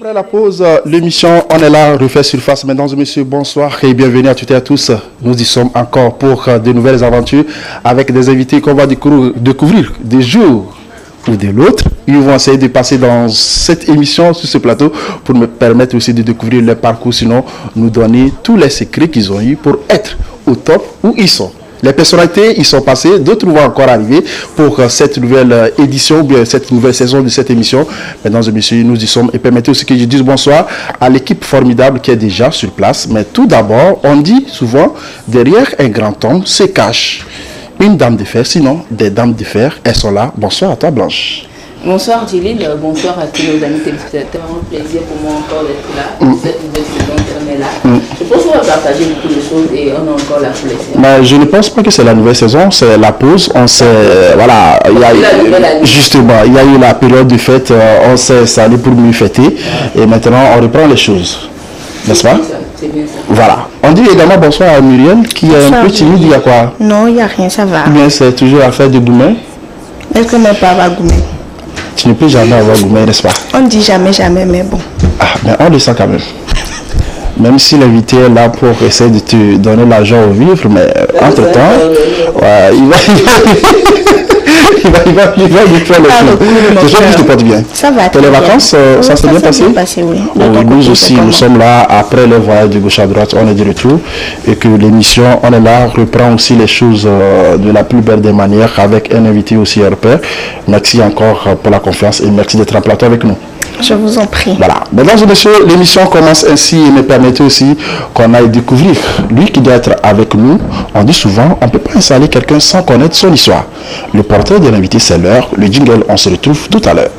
Après la pause, l'émission On est là, refait surface. Mesdames et messieurs, bonsoir et bienvenue à toutes et à tous. Nous y sommes encore pour de nouvelles aventures avec des invités qu'on va découvrir des jours ou de l'autre. Ils vont essayer de passer dans cette émission, sur ce plateau, pour me permettre aussi de découvrir leur parcours, sinon nous donner tous les secrets qu'ils ont eu pour être au top où ils sont. Les personnalités, ils sont passés, d'autres vont encore arriver pour cette nouvelle édition ou bien cette nouvelle saison de cette émission. Mesdames et messieurs, nous y sommes et permettez aussi que je dise bonsoir à l'équipe formidable qui est déjà sur place. Mais tout d'abord, on dit souvent, derrière un grand homme se cache une dame de fer, sinon des dames de fer, elles sont là. Bonsoir à toi Blanche. Bonsoir Gilles, bonsoir à tous nos amis téléspectateurs. Un plaisir pour moi encore d'être là. Cette nouvelle saison qui est là. Je pense qu'on va partager beaucoup de choses et on a encore la plaisir. Mais je ne pense pas que c'est la nouvelle saison, c'est la pause. On s'est, voilà, justement, il y a eu la période de fête, on s'est salé pour mieux fêter et maintenant on reprend les choses. N'est-ce pas? C'est bien ça. Voilà. On dit également bonsoir à Muriel qui est un peu timide, il y a quoi? Non, il n'y a rien, ça va. Bien, c'est toujours affaire de Goumet. Est-ce que mes parents vont Goumet? Tu ne peux jamais avoir Goumet, n'est-ce pas? On dit jamais, jamais, mais bon. Ah, mais on le sent quand même. Même si l'invité est là pour essayer de te donner l'argent au vivre, mais entre-temps, ouais, il va lui faire le coup. Déjà, je te porte bien. Ça va. Pour les vacances, ça s'est bien passé? Oui. Nous aussi, nous sommes là après le voyage de gauche à droite, on est de retour. Et que l'émission, on est là, reprend aussi les choses de la plus belle des manières avec un invité aussi repère. Merci encore pour la confiance et merci d'être en plateau avec nous. Je vous en prie. Voilà. Mesdames et messieurs, l'émission commence ainsi et me permettez aussi qu'on aille découvrir lui qui doit être avec nous. On dit souvent, on ne peut pas installer quelqu'un sans connaître son histoire. Le portrait de l'invité, c'est l'heure. Le jingle, on se retrouve tout à l'heure.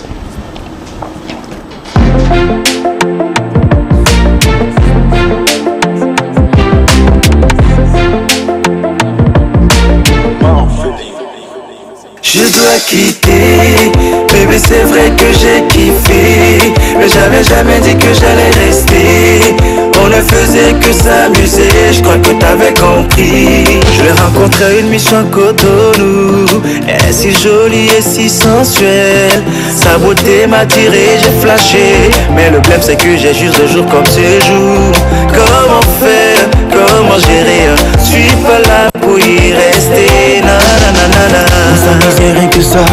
Je dois quitter, bébé c'est vrai que j'ai kiffé, mais j'avais jamais dit que j'allais rester. On ne faisait que s'amuser, je crois que t'avais compris. Je l'ai rencontré une mission Cotonou, elle est si jolie et si sensuelle. Sa beauté m'a tiré, j'ai flashé, mais le problème c'est que j'ai juste 2 jours comme ce jour. Comment faire, comment gérer, je suis pas là pour y rester, nanana. C'est rien que ça,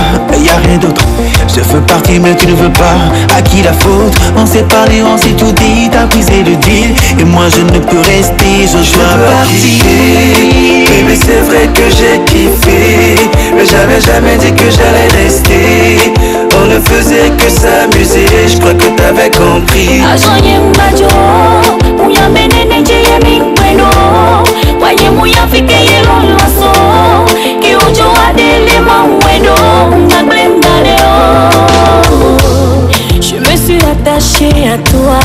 y a rien d'autre. Je veux partir mais tu ne veux pas. À qui la faute? On s'est parlé, on s'est tout dit. T'as brisé le deal et moi je ne peux rester. Je dois partir. Bébé c'est vrai que j'ai kiffé, mais j'avais jamais dit que j'allais rester. On ne faisait que s'amuser, je crois que t'avais compris. Je me suis attachée à toi,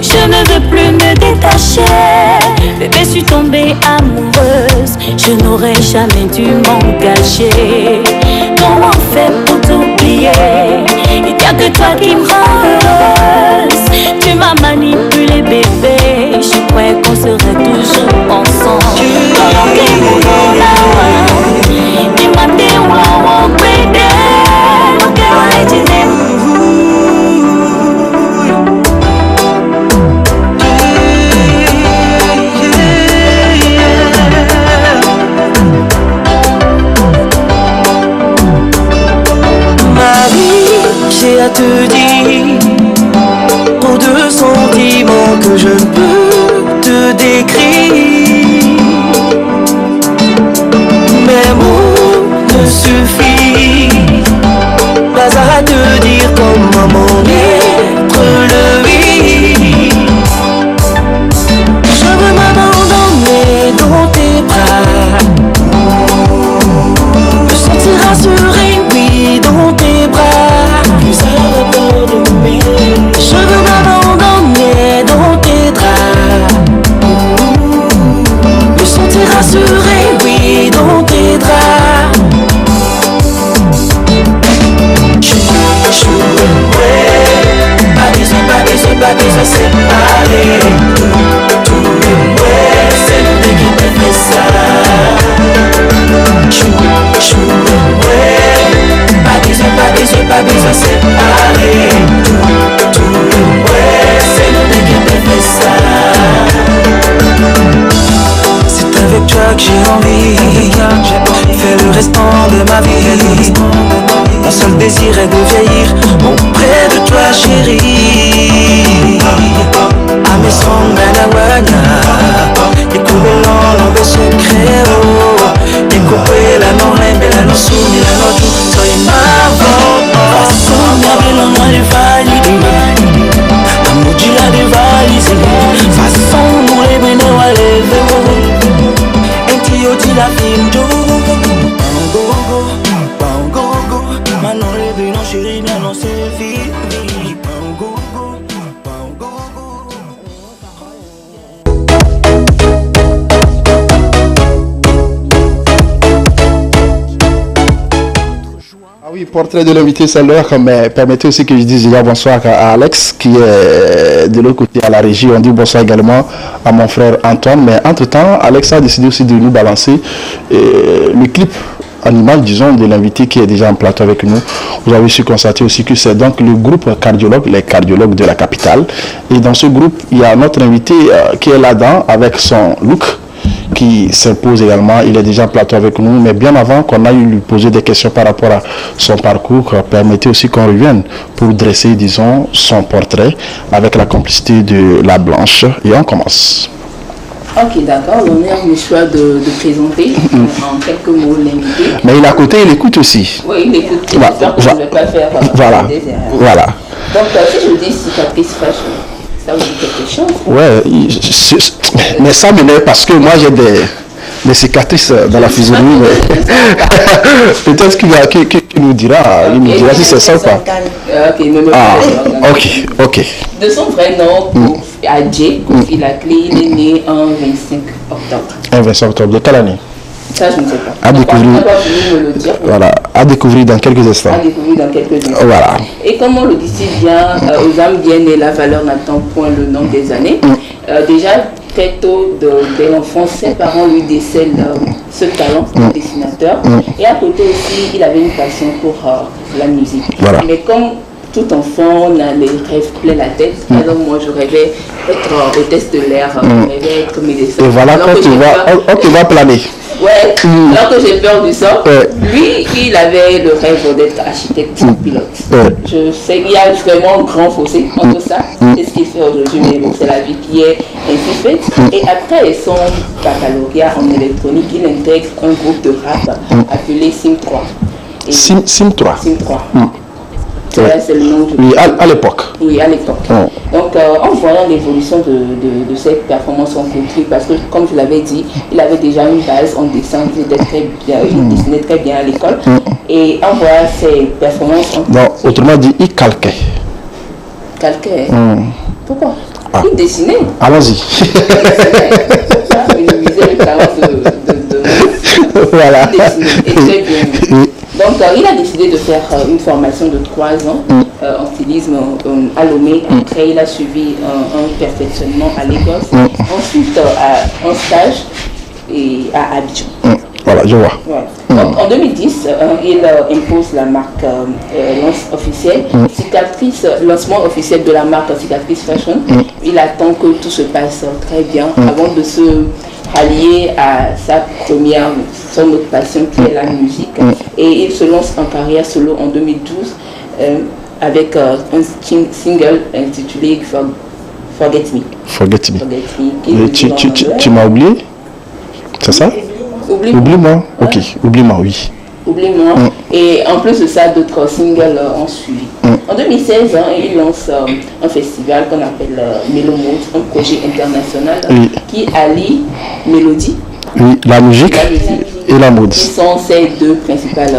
je ne veux plus me détacher. Bébé, je suis tombée amoureuse, je n'aurais jamais dû m'engager. Comment faire pour t'oublier? Il n'y a que toi qui me rend heureuse. Tu m'as manipulé bébé, je croyais qu'on serait toujours ensemble. J'ai à te dire trop de sentiments que je ne peux te décrire. Mes mots ne suffisent pas à te dire comment m'en être le oui. Je veux m'abandonner dans tes bras, me sentir rassuré, oui, dans tes bras. Je veux m'abandonner dans tes draps. désirait de vieillir auprès de toi chérie. Ameson Nanawana, Ekubelon, l'ombe secret, Ekubela, non rembe, la non soumi, la non tout, soy marvon. Façon, Yabelon, moi de valide, Amujila de valise, façon, nous les bénons à l'éveil, et qui au dit la film d'eau. Maintenant les bénons chérie, bien non c'est vie. Oui, portrait de l'invité, c'est l'heure, mais permettez aussi que je dise déjà bonsoir à Alex qui est de l'autre côté à la régie. On dit bonsoir également à mon frère Antoine. Mais entre-temps, Alex a décidé aussi de nous balancer le clip animal, disons, de l'invité qui est déjà en plateau avec nous. Vous avez su constater aussi que c'est donc le groupe cardiologue, les cardiologues de la capitale. Et dans ce groupe, il y a notre invité qui est là-dedans avec son look qui s'impose également. Il est déjà en plateau avec nous, mais bien avant qu'on aille lui poser des questions par rapport à son parcours, permettez aussi qu'on revienne pour dresser, disons, son portrait avec la complicité de la Blanche. Et on commence. Ok, d'accord. L'honneur me choix de présenter en quelques mots l'invité. Mais il est à côté, il écoute aussi. Oui, il écoute. J'espère que je ne vais pas faire voilà. des erreurs. Voilà. Donc, si je dis cicatrice fashion, ça vous dit quelque chose? Ouais, mais ça m'énerve parce que moi j'ai des cicatrices dans la physionomie. Peut-être qu'il nous dira, il nous dira si c'est ça ou pas. Ok. De son vrai nom, Adjé Kofi Laclé, il est né en 25 octobre. Un 25 octobre, de quelle année? Ça, je ne sais pas. À découvrir. On n'a pas fini de me le dire. Voilà, à découvrir dans quelques instants. À découvrir dans quelques instants. Voilà. Et comme on le dit si bien, aux âmes bien nées, la valeur n'attend point le nombre des années. Déjà, très tôt, dès l'enfance, ses parents lui décèlent ce talent de dessinateur. Et à côté aussi, il avait une passion pour la musique. Voilà. Mais comme tout enfant, on a les rêves plein la tête. Alors moi, je rêvais être hôtesse de l'air, je rêvais être médecin. Et voilà, on te va planer. Ouais, alors que j'ai peur du sort, lui, il avait le rêve d'être architecte pilote. Je sais qu'il y a vraiment un grand fossé entre ça et ce qu'il fait aujourd'hui, mais bon, c'est la vie qui est ainsi faite. Et après son baccalauréat en électronique, il intègre un groupe de rap appelé Sim 3. Sim 3. Sim 3. C'est le nom du Oui, à l'époque. Oui, à l'époque. Donc, en voyant l'évolution de cette performance en country, parce que, comme je l'avais dit, il avait déjà une base en dessin, il dessinait très bien à l'école. Et en voyant ses performances en Non, autrement dit, il calquait. Calquait Pourquoi Il dessinait. Allons-y. Il visait le talent de voilà. Il dessinait, et très bien. Donc, il a décidé de faire une formation de 3 ans en stylisme à Lomé. Après, il a suivi un perfectionnement à Lagos. Ensuite, un stage à Abidjan. Voilà, je vois. Ouais. Donc, en 2010, il impose la marque lancement officiel de la marque Cicatrice Fashion. Il attend que tout se passe très bien avant de se allié à son autre passion qui est la musique. Et il se lance en carrière solo en 2012 avec un single intitulé Forget Me. Forget Me. Forget Me. Tu m'as oublié? C'est ça? Oublie-moi. Ok, oublie-moi, oui. Oublie-moi. Et en plus de ça, d'autres singles ont suivi. En 2016, il lance un festival qu'on appelle Mélomode, un projet international qui allie mélodie, la musique et la mode. Qui sont ses deux principales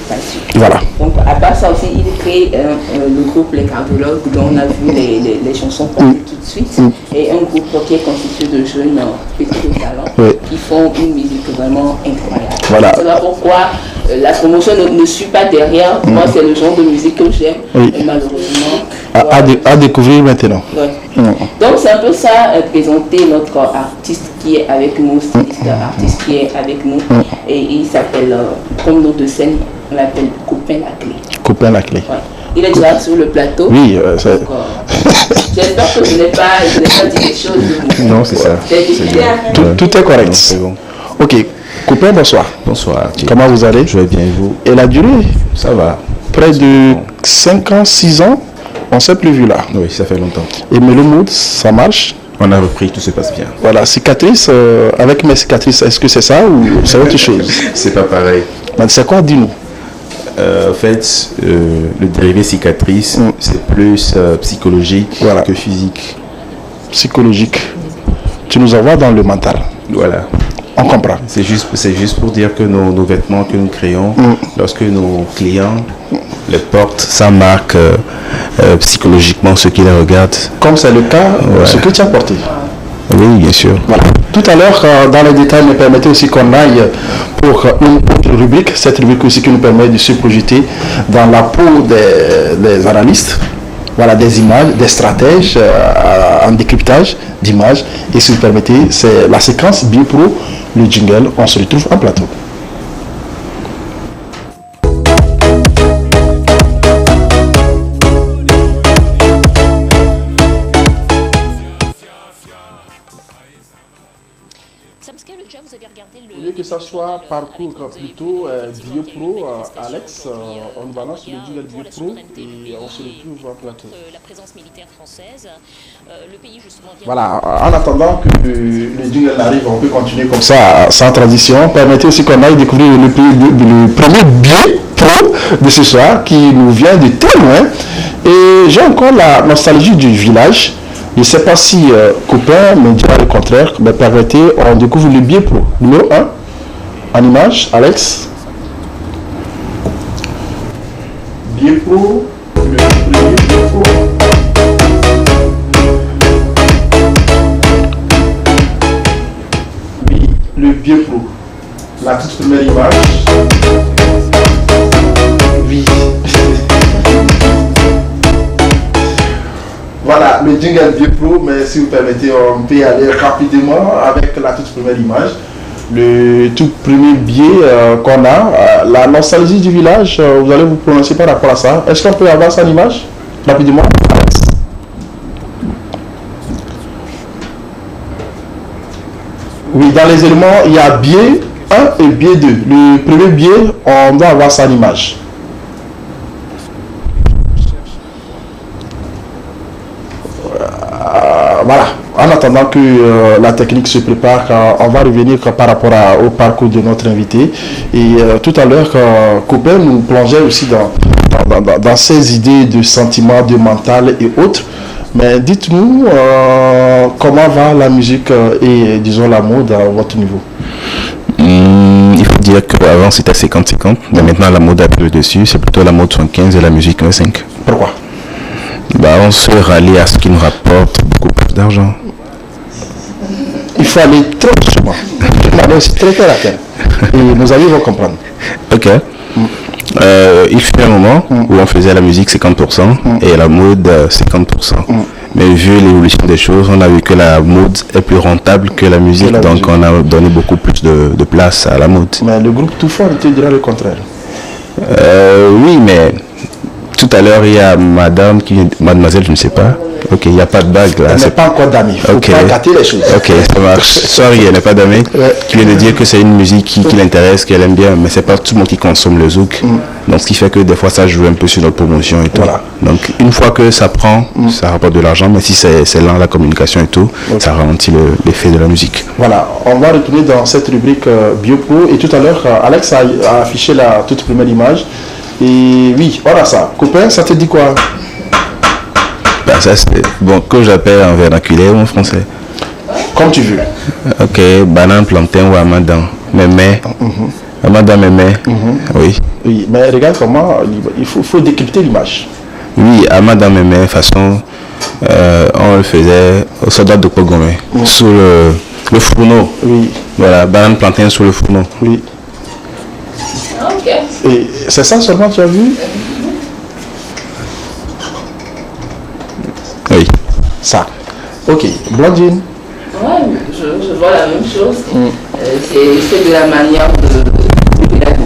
passions. Voilà. Donc à part ça aussi, il crée le groupe Les Cardiologues, dont on a vu les chansons passer tout de suite, et un groupe qui est constitué de jeunes petits talents qui font une musique vraiment incroyable. Voilà. C'est là pourquoi la promotion ne suit pas derrière. Moi, c'est le genre de musique que j'aime, et malheureusement. À découvrir maintenant. Donc c'est un peu ça, présenter notre artiste qui est avec nous, styliste artiste qui est avec nous, et il s'appelle, comme nom de scène, on l'appelle Copain Laclé. Copain Laclé. Ouais. Il est déjà sur le plateau. Oui, j'espère que je n'ai pas dit des choses. Non, c'est ça. Tout est correct. C'est bon. Ok. Copain, bonsoir. Bonsoir. Comment vous allez? Je vais bien et vous? Et la durée? Ça va. près de 5 ans, 6 ans, on ne s'est plus vu là. Oui, ça fait longtemps. Et Mellow Mood, ça marche? On a repris, tout se passe bien. Voilà, cicatrice, avec mes cicatrices, est-ce que c'est ça ou c'est autre chose? C'est pas pareil. C'est quoi, dis-nous? En fait, le dérivé cicatrice, c'est plus psychologique que physique. Psychologique. Tu nous envoies dans le mental. Voilà. On comprend. C'est juste pour dire que nos vêtements que nous créons, lorsque nos clients les portent, ça marque psychologiquement ceux qui les regardent. Comme c'est le cas, ce que tu as porté. Oui, bien sûr. Voilà. Tout à l'heure, dans les détails, me permettez aussi qu'on aille pour une autre rubrique, cette rubrique aussi qui nous permet de se projeter dans la peau des analystes, voilà, des images, des stratèges en décryptage d'images. Et si vous permettez, c'est la séquence BioPro, le jingle, on se retrouve en plateau. Au lieu que ça soit parcours plutôt BioPro, Alex, on balance le jingle BioPro et on se retrouve en plateau. Voilà, en attendant que le jingle arrive, on peut continuer comme ça, sans transition. Permettez aussi qu'on aille découvrir le premier BioPro de ce soir qui nous vient de très loin. Et j'ai encore la nostalgie du village. Je ne sais pas si copain me dira le contraire, mais permettez, on découvre le BioPro. Numéro 1, en image, Alex. BioPro, le premier BioPro. Oui, le BioPro. La toute première image. Oui. Voilà, le jingle BioPro, mais si vous permettez, on peut aller rapidement avec la toute première image. Le tout premier biais qu'on a, la nostalgie du village, vous allez vous prononcer par rapport à ça. Est-ce qu'on peut avoir ça en image rapidement? Oui, dans les éléments, il y a biais 1 et biais 2. Le premier biais, on doit avoir ça en image. Voilà, en attendant que la technique se prépare, on va revenir par rapport au parcours de notre invité. Et tout à l'heure, Copain nous plongeait aussi dans ses idées de sentiments, de mental et autres. Mais dites-nous, comment va la musique et, disons, la mode à votre niveau? Il faut dire qu'avant c'était 50-50, mais maintenant la mode a pris le dessus, c'est plutôt la mode 75 et la musique 5. Pourquoi? On se rallie à ce qui nous rapporte beaucoup plus d'argent. Il faut aller très doucement. C'est très terre à terre. Et nos amis vont comprendre. Ok. Il fut un moment où on faisait la musique 50% et la mode 50%. Mais vu l'évolution des choses, on a vu que la mode est plus rentable que la musique. Donc on a donné beaucoup plus de place à la mode. Mais le groupe Tout Fort te dira le contraire. Oui, mais tout à l'heure, il y a mademoiselle, je ne sais pas. Ok, il n'y a pas de bague là. Elle n'est pas encore d'amie. Il faut pas gâter les choses. Ok, ça marche. Sorry, elle n'est pas d'amie. Qui vient de dire que c'est une musique qui l'intéresse, qu'elle aime bien, mais c'est pas tout le monde qui consomme le zouk. Donc ce qui fait que des fois ça joue un peu sur notre promotion et tout. Voilà. Donc une fois que ça prend, ça rapporte de l'argent, mais si c'est lent la communication et tout, ça ralentit l'effet de la musique. Voilà, on va retourner dans cette rubrique BioPro et tout à l'heure, Alex a affiché la toute première image. Et oui, voilà ça. Copain, ça te dit quoi? Ça c'est bon que j'appelle en vernaculaire ou en français. Comme tu veux. Ok, banane, plantain ou amadan. Mémé. Amadan, mémé. Oui. Oui, mais regarde comment il faut décrypter l'image. Oui, amadan, mémé, façon on le faisait au soldat de Pogomé, sous le fourneau. Oui. Voilà, banane, plantain sous le fourneau. Oui. Ok. Et c'est ça seulement que tu as vu? Oui. Ça. Ok. Blondine. Ouais, je vois la même chose. C'est de la manière du village.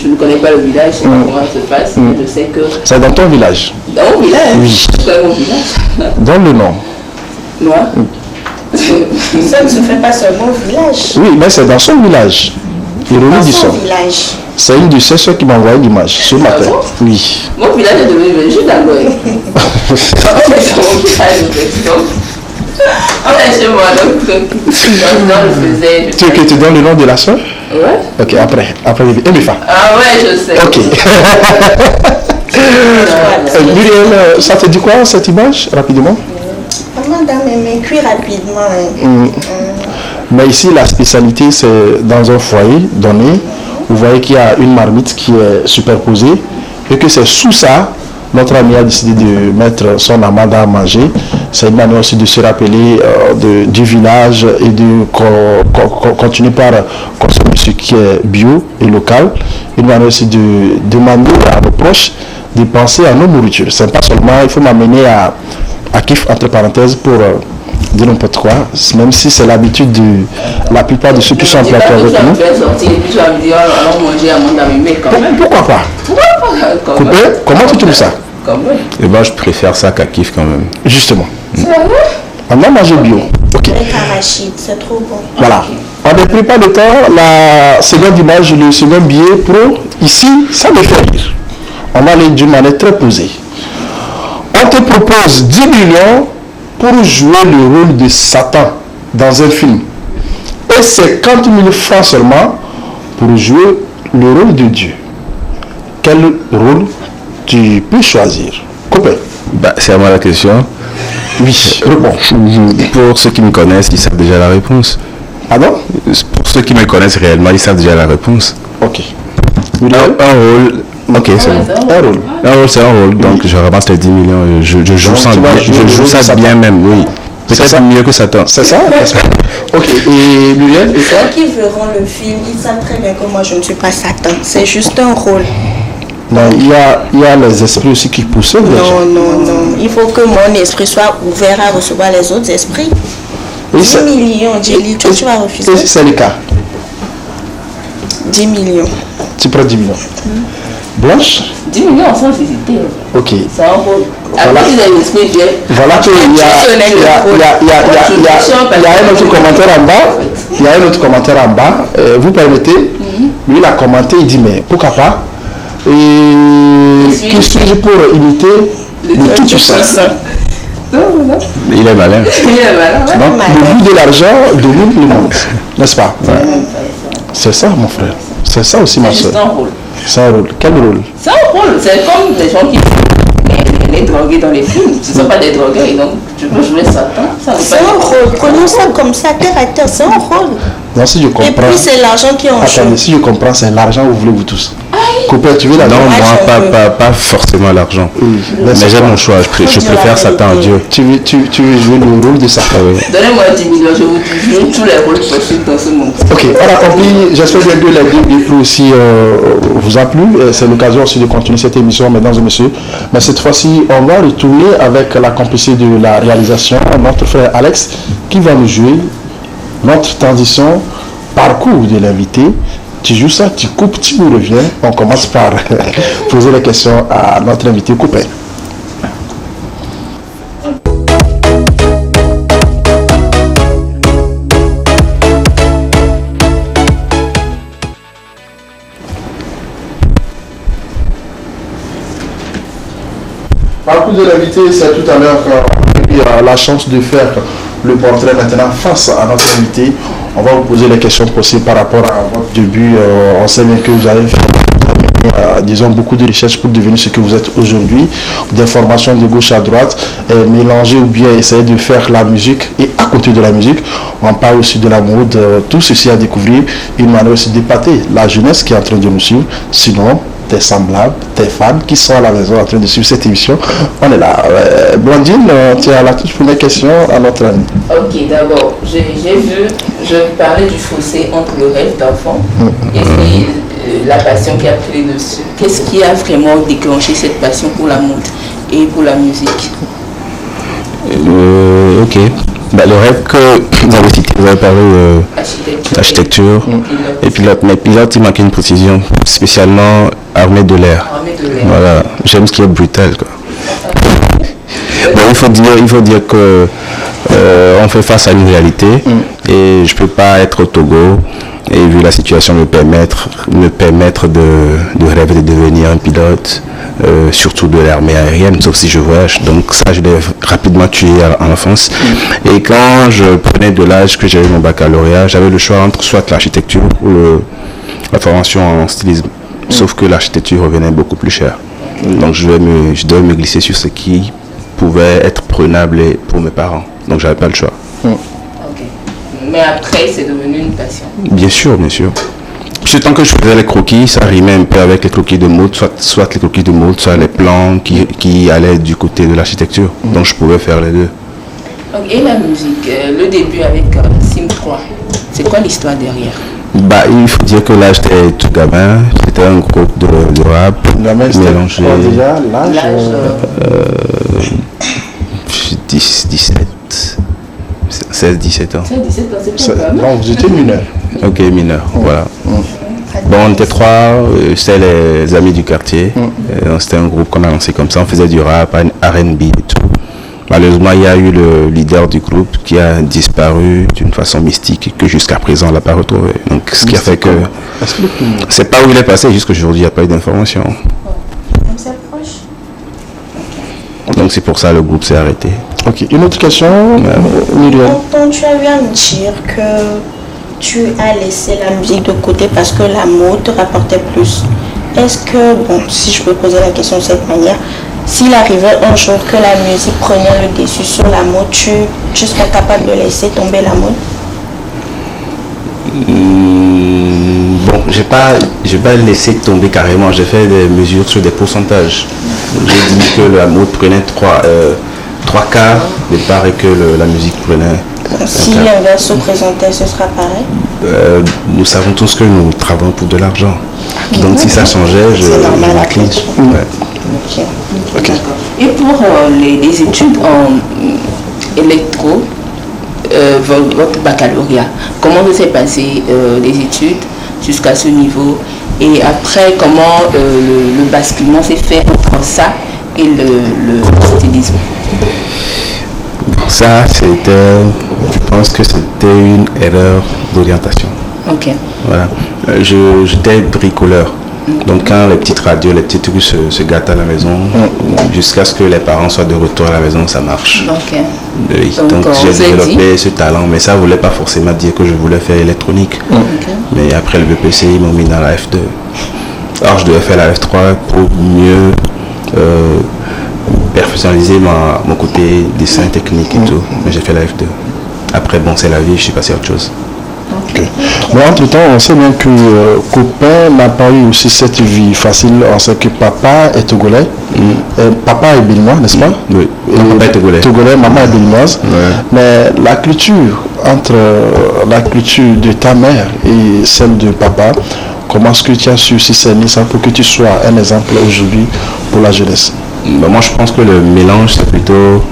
Je ne connais pas le village, je ne sais pas comment ça se passe, mais je sais que... C'est dans ton village? Dans mon village? Oui. Dans mon village. Donne le nom. Moi? Ça ne se fait pas seulement au village. Oui, mais c'est dans son village. Ironie du sort. Village. C'est une de ces soeurs qui m'a envoyé l'image ce matin. bon? Oui. Mon village est devenu juste d'accord. On est chez moi, donc le faisait. Tu veux que tu donnes le nom de la soeur? Ouais. Ok, après. Emifa. Ah ouais, je sais. Ok. Muriel, ça te dit quoi cette image, rapidement? Madame, mais cuit rapidement. Hein. Mais ici, la spécialité, c'est dans un foyer donné. Vous voyez qu'il y a une marmite qui est superposée et que c'est sous ça, notre ami a décidé de mettre son amanda à manger. C'est une manière aussi de se rappeler du village et de continuer par consommer ce qui est bio et local. Une manière aussi de demander à nos proches de penser à nos nourritures. C'est pas seulement, il faut m'amener à kiff entre parenthèses pour dire n'importe quoi, même si c'est l'habitude de la plupart de ceux qui sont en plateau avec nous. Pourquoi pas? Coupé, comment tu trouves ça? Et ben, je préfère ça qu'à kiff quand même. Justement. On a mangé bio. Ok. Avec arachide, c'est trop bon. Voilà. On ne pris pas le temps. La seconde image, le second billet pro, ici, ça me fait rire. On allait d'une manière très posée. On te propose 10 millions pour jouer le rôle de Satan dans un film. Et 50 000 francs seulement pour jouer le rôle de Dieu. Quel rôle tu peux choisir? Copain. Bah, c'est à moi la question. Oui, réponds. Pour ceux qui me connaissent, ils savent déjà la réponse. Ah non? Pour ceux qui me connaissent réellement, ils savent déjà la réponse. Ok. Un rôle. Ok, c'est bon. Un rôle. Un rôle, c'est un rôle. Donc, je ramasse les 10 millions. Je joue Donc, ça tu vas bien, jouer le je joue rôle de ça Satan. bien même, oui. Peut-être mieux que Satan. C'est ça? Ok. Et Muriel, et toi? Ceux qui verront le film, ils savent très bien que moi je ne suis pas Satan. C'est juste un rôle. Non, il y a les esprits aussi qui poussent. Non. Il faut que mon esprit soit ouvert à recevoir les autres esprits. 10 millions, Jelly, tu vas refuser? C'est le cas. 10 millions. Tu prends 10 millions. Blanche? 10 millions sans visiter. Ok. C'est un rôle. Voilà. Après, il a l'esprit Dieu. Voilà qu'il y a un autre commentaire en bas. Il y a un autre commentaire en bas. Vous permettez? Lui, il a commenté, il dit, mais pourquoi pas? Et qui suis-je pour imiter le tout puissant? Il est malin. Donc, le goût de l'argent domine le monde. N'est-ce pas? C'est ça, mon frère. C'est ça aussi, ma soeur. C'est un rôle. C'est un rôle. Quel rôle? C'est un rôle. C'est comme les gens qui les drogués dans les films. Ce ne sont pas des drogués, donc tu peux jouer Satan. C'est un rôle. Prenons ça comme ça, terre à terre. C'est un rôle. Non, si je comprends. Et puis c'est l'argent qui en joue. Attendez, si je comprends, c'est l'argent, vous voulez vous tous. Copain, tu veux l'argent? Non, moi, pas forcément l'argent. Oui, mais j'ai mon choix. Je préfère Satan à Dieu. Tu veux jouer le rôle de Satan? Oui. Donnez-moi 10 millions, je vous joue tous les rôles possibles dans ce monde. Ok, on a compris. J'espère bien que les deux aussi vous a plu. C'est l'occasion aussi de continuer cette émission, mesdames et messieurs. Mais cette fois-ci, on va retourner avec la complicité de la réalisation, notre frère Alex, qui va nous jouer notre transition parcours de l'invité. Tu joues ça, tu coupes, tu nous reviens. On commence par poser les questions à notre invité copain. Parcours de l'invité, c'est tout à l'heure la chance de faire le portrait maintenant face à notre invité. On va vous poser les questions possibles par rapport à votre début. On sait bien que vous avez fait, disons, beaucoup de recherches pour devenir ce que vous êtes aujourd'hui, des formations de gauche à droite, mélanger ou bien essayer de faire la musique. Et à côté de la musique, on parle aussi de la mode, tout ceci à découvrir, une manière aussi d'épater la jeunesse qui est en train de nous suivre. Sinon, tes semblables, tes fans qui sont à la maison en train de suivre cette émission. On est là. Blandine, tu as la toute première question à notre ami. Ok, d'abord, j'ai vu, je parlais du fossé entre le rêve d'enfant et puis la passion qui a pris dessus. Qu'est-ce qui a vraiment déclenché cette passion pour la mode et pour la musique? Ok. Bah, le rêve que vous avez cité, vous avez parlé d'architecture et pilote. Mais pilote, il manquait une précision, spécialement armée de l'air. Voilà, j'aime ce qui est brutal, quoi. Bon, il faut dire que on fait face à une réalité et je peux pas être au Togo et vu la situation me permettre de rêver de devenir un pilote, surtout de l'armée aérienne, sauf si je voyage. Donc ça, je l'ai rapidement tué en enfance. Et quand je prenais de l'âge que j'avais mon baccalauréat, j'avais le choix entre soit l'architecture ou la formation en stylisme. Sauf que l'architecture revenait beaucoup plus cher. Donc je devais me glisser sur ce qui pouvait être prenable pour mes parents. Donc j'avais pas le choix. Mais après, c'est devenu une passion. Bien sûr, bien sûr. Puis tant que je faisais les croquis, ça rimait un peu avec les croquis de mode, soit les croquis de mode, soit les plans qui allaient du côté de l'architecture. Donc je pouvais faire les deux. Et la musique, le début avec Sim 3, c'est quoi l'histoire derrière? Il faut dire que là j'étais tout gamin, c'était un groupe de rap mélangé. Déjà l'âge 16-17 ans. 17 ans, c'est pas grave. Non, vous étiez mineur. Ok, mineur, voilà. Bon, on était trois, c'était les amis du quartier. C'était un groupe qu'on a lancé comme ça, on faisait du rap, R&B et tout. Malheureusement, il y a eu le leader du groupe qui a disparu d'une façon mystique et que jusqu'à présent on ne l'a pas retrouvé. Donc, ce qui a fait que c'est pas où il est passé, jusqu'aujourd'hui il n'y a pas eu d'informations. Donc c'est pour ça que le groupe s'est arrêté. Ok, une autre question, Myriam. Quand tu as viens me dire que tu as laissé la musique de côté parce que la mode te rapportait plus, est-ce que, bon, si je peux poser la question de cette manière, s'il arrivait un jour que la musique prenait le dessus sur la mode, tu serais capable de laisser tomber la mode? Bon, j'ai pas laissé tomber carrément, j'ai fait des mesures sur des pourcentages. J'ai dit que la mode prenait trois quarts des parts et que la musique prenait. Si l'inverse se présentait, ce sera pareil? Nous savons tous que nous travaillons pour de l'argent. Donc si ça changeait, je m'incline. Okay. Et pour les études en électro, votre baccalauréat, comment s'est passé les études jusqu'à ce niveau? Et après, comment le basculement s'est fait entre ça et le stylisme? Ça, je pense que c'était une erreur d'orientation. Ok. Voilà. J'étais bricoleur. Donc quand les petites radios, les petits trucs se gâtent à la maison, jusqu'à ce que les parents soient de retour à la maison, ça marche. Okay. Oui, donc j'ai développé ce talent, mais ça ne voulait pas forcément dire que je voulais faire électronique. Mais après le BPC, ils m'ont mis dans la F2. Alors je devais faire la F3 pour mieux perfectionner mon côté dessin technique et tout. Mais j'ai fait la F2. Après, bon, c'est la vie, je suis passé à autre chose. Okay. Mais entre-temps, on sait bien que Copain n'a pas eu aussi cette vie facile. On sait que papa est togolais. Papa est béninois, n'est-ce pas? Oui. Papa est togolais. Togolais, maman est béninoise. Mais la culture, entre la culture de ta mère et celle de papa, comment est-ce que tu as su si c'est ça pour que tu sois un exemple aujourd'hui pour la jeunesse? Moi, je pense que le mélange, c'est plutôt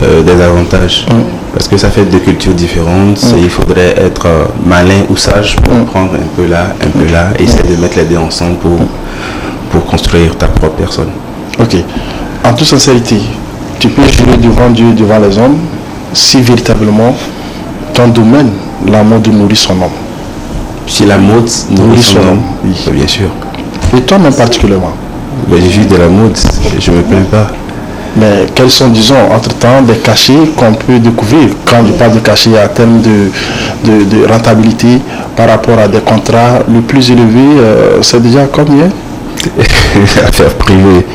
des avantages. Parce que ça fait deux cultures différentes. Il faudrait être malin ou sage pour prendre un peu là, et essayer de mettre les deux ensemble pour construire ta propre personne. Ok. En toute sincérité, tu peux jurer devant Dieu, devant les hommes, si véritablement ton domaine, la mode nourrit son homme. Si la mode nourrit son homme, oui, bien sûr. Et toi-même particulièrement? Ben, je vis de la mode, je ne me plains pas. Mais quels sont, disons, entre-temps, des cachets qu'on peut découvrir? Quand je parle de cachets en termes de rentabilité par rapport à des contrats les plus élevés, c'est déjà combien? Affaire privée.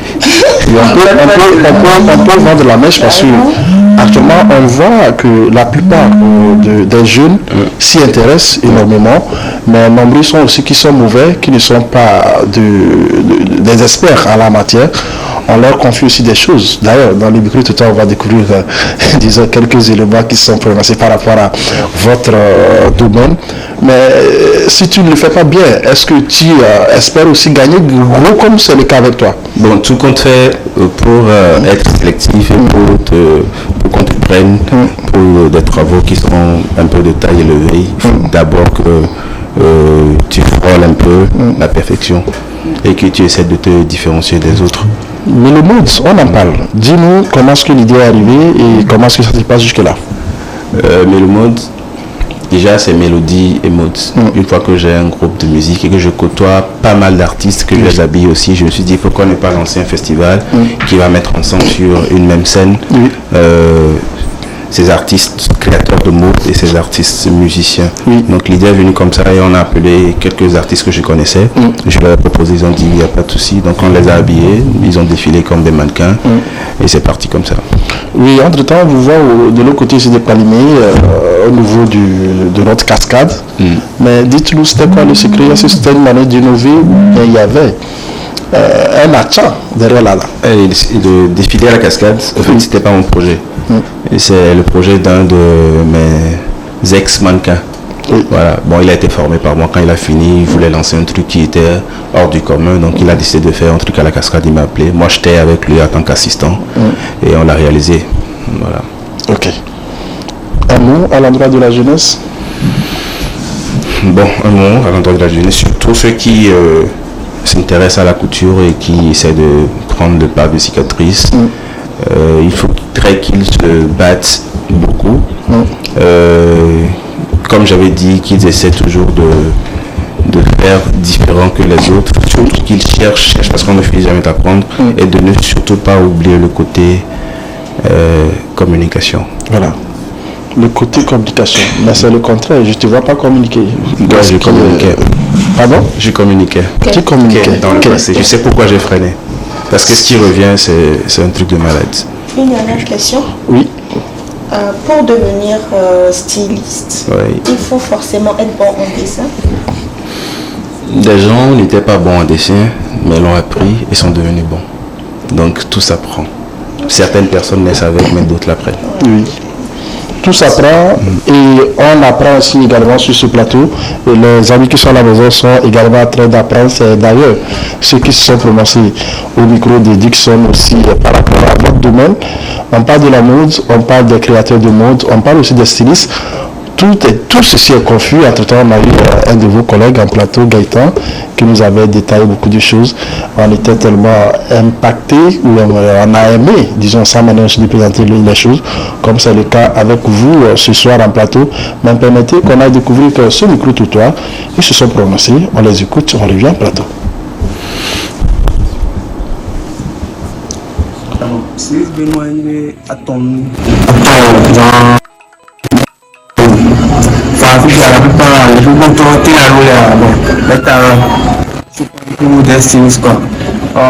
On peut vendre la mèche parce que actuellement on voit que la plupart des jeunes s'y intéressent énormément, mais nombreux sont aussi qui sont mauvais, qui ne sont pas des experts en la matière. On leur confie aussi des choses. D'ailleurs, dans les micros, tout à l'heure, on va découvrir disons, quelques éléments qui sont prononcés par rapport à votre domaine. Mais si tu ne le fais pas bien, est-ce que tu espères aussi gagner gros comme c'est le cas avec toi? Bon, tout compte fait pour être sélectif et pour qu'on te prenne pour des travaux qui sont un peu de taille élevée. Il faut d'abord que tu frôles un peu la perfection et que tu essaies de te différencier des autres. Mais le mode, on en parle. Dis-nous comment est-ce que l'idée est arrivée et comment est-ce que ça se passe jusque-là. Mais le mode, déjà c'est mélodie et modes. Une fois que j'ai un groupe de musique et que je côtoie pas mal d'artistes, que je les habille aussi, je me suis dit pourquoi ne pas lancer un festival qui va mettre ensemble sur une même scène ces artistes créateurs de mots et ces artistes musiciens. Donc l'idée est venue comme ça et on a appelé quelques artistes que je connaissais. Je leur ai proposé, ils ont dit il n'y a pas de souci. Donc on les a habillés, ils ont défilé comme des mannequins et c'est parti comme ça. Oui, entre-temps, vous voyez de l'autre côté, c'est des palmiers au niveau de notre cascade. Mais dites-nous, c'était quoi le secret? Est-ce que c'était une manière d'innover ou il y avait un achat derrière là? De défiler à la cascade, en fait, c'était pas mon projet. Et c'est le projet d'un de mes ex-mannequins. Voilà. Bon, il a été formé par moi quand il a fini. Il voulait lancer un truc qui était hors du commun. Donc, il a décidé de faire un truc à la cascade. Il m'a appelé. Moi, j'étais avec lui en tant qu'assistant. Et on l'a réalisé. Voilà. Ok. Un mot à l'endroit de la jeunesse? Bon, un mot à l'endroit de la jeunesse. Surtout ceux qui s'intéressent à la couture et qui essaient de prendre le pas de cicatrices. Il faudrait qu'ils se battent beaucoup. Comme j'avais dit, qu'ils essaient toujours de faire différent que les autres, surtout qu'ils cherchent parce qu'on ne finit jamais d'apprendre, et de ne surtout pas oublier le côté communication. Voilà. Le côté communication. Mais c'est le contraire, je ne te vois pas communiquer. Moi, je communiquais. Pardon? Je communiquais. Tu communiquais dans le passé. Je sais pourquoi j'ai freiné. Parce que ce qui revient, c'est un truc de malade. Une dernière question. Oui. Pour devenir styliste, il faut forcément être bon en dessin. Des gens n'étaient pas bons en dessin, mais l'ont appris et sont devenus bons. Donc tout s'apprend. Certaines personnes naissent avec, mais d'autres l'apprennent. Oui. Tout s'apprend et on apprend aussi également sur ce plateau. Et les amis qui sont à la maison sont également en train d'apprendre. C'est d'ailleurs ceux qui se sont prononcés au micro de Dixon aussi par rapport à votre domaine. On parle de la mode, on parle des créateurs de mode, on parle aussi des stylistes. Tout ceci est confus. Entre-temps, on a eu un de vos collègues en plateau, Gaëtan, qui nous avait détaillé beaucoup de choses. On était tellement impacté, ou on a aimé, disons, sa manière de présenter les choses, comme c'est le cas avec vous ce soir en plateau. Mais permettez qu'on a découvert que ce micro-trottoir, ils se sont prononcés, on les écoute, on revient en plateau.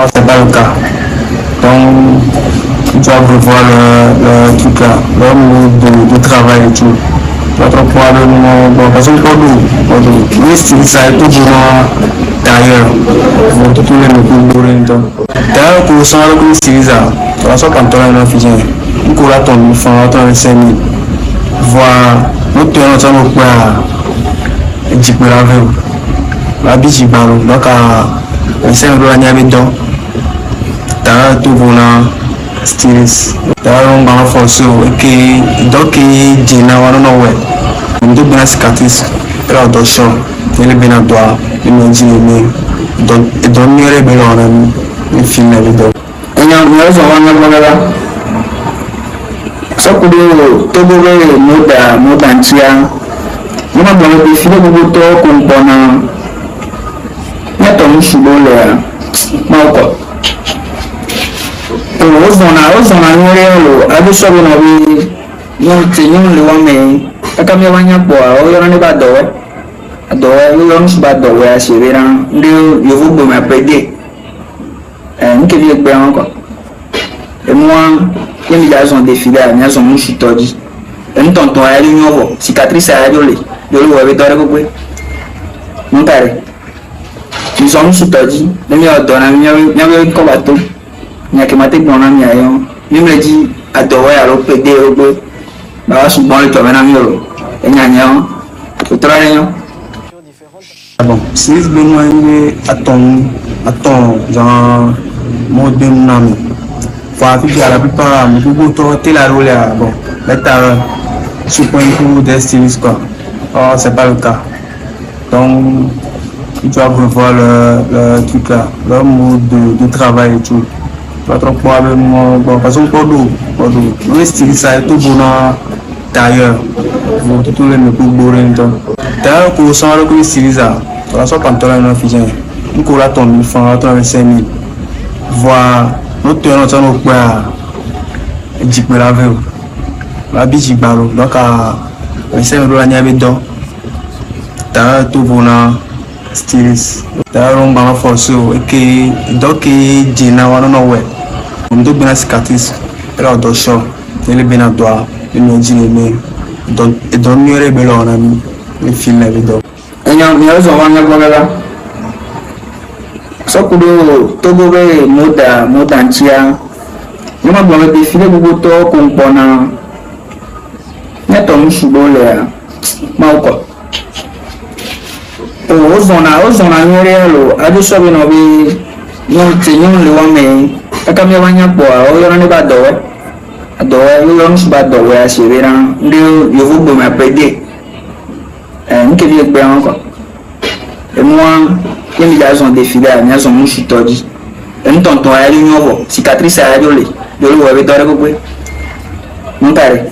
C'est pas le cas. Donc, tu dois revoir le truc là, le mode de travail et tout. Notre probablement, bon, parce que le style, ça est tout d'ailleurs. Tout le monde d'ailleurs, pour ça, le style, ça, tu vas sortir quand on est fini. Du coup, là, ton enfant, ton enseigne, voir, notre terrain, ça nous peut dire que la vie, la vie, c'est pas donc, c'est un peu la niaque dedans. D'ailleurs, tout pour la styliste. D'ailleurs, on va forcer, et donc, il dit, on doit bien cicatrice, alors, attention, il est bien à toi, il me dit, donc, il est bien à l'ami, il filme la vidéo. Et il y a un raison, on va là. Ça pour le tout le mode entier. On va dans le défilé de moto qu'on connaît. Il y a ton chibou là. Malco. Os on a eu a do sobre na vi. Não tinha le homem. A caminha vai na boa. O eu não vai doer. A doer eu não se vai doer a se virar. Eu vou me perder. Não queria bem encore. Et moi, il y a des défilés, il y a des mouchoutodis. Et nous tentons à aller nouveau. Cicatrice à aller. Je le vois avec toi. Mon père. Nous sommes mouchoutodis. Nous avons donné un combattant. Nous avons maté mon ami. Nous me dit à dorer à l'OPD. Bah, je suis bon, tu vas venir. Et nous avons. Tu travailles. Bon, si je veux attends, genre, mon demi. La plupart du coup, la roule bon, maintenant, je prends pour des stylistes quoi. Oh, c'est pas le cas. Donc, tu dois revoir le truc là, le mode de travail et tout. Notre probablement, bon, parce que pour nous, le styliste, ça est tout bon d'ailleurs. Bon, tout le monde peut bourrer donc. D'ailleurs, pour s'en rendre compte, c'est ça. Voilà, soit pantalon non figé. Nous courons à ton 1000 francs, à 5000. Voir notre terrain, notre quoi, jeep me lave. La biche balo, donc à 5 dollars n'y avait donc. D'ailleurs, tout bon styliste. D'ailleurs, on va forcer et que donc j'ai na wana no ouais. On doit bien cicatrice. Là, on doit chaud. Il est bien à toi. Il me dit mais donc mieux est belle on a mis le film là dedans. Et il y a un bagage. So kudo togo be moda ntia. Ni ma bon be file bugo to ko bona. Na to mushubo le ma ko. Ozona nyerelo adu so be no be nyon le wa me. Aka me wanya po o yo ne ba dowe. Adowe yo no ba dowe a severa ndi yo vugo me apede. Nke bi egbe anko. Et moi, il y a un défilé, il y a un mouche tordu. Et nous tentons à aller nouveau. Cicatrice à aller. Je le vois avec toi. Mon père.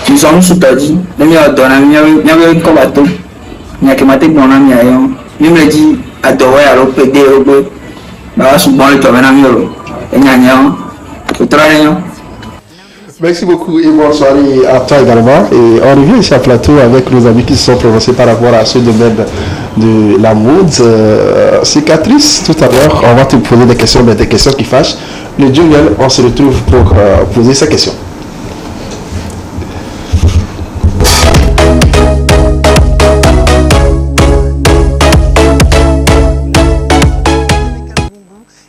Nous sommes sous tordu. Nous avons donné un combattant. Nous avons maté mon ami. Nous me dit à dorer à l'OPD. Bah, souvent, le tournoi n'a et nous avons. Merci beaucoup et bonsoir à toi également. Et on revient ici à Plateau avec nos amis qui se sont prononcés par rapport à ce domaine de la mode. Cicatrice, tout à l'heure, on va te poser des questions, mais des questions qui fâchent. Le jungle, on se retrouve pour poser ces questions.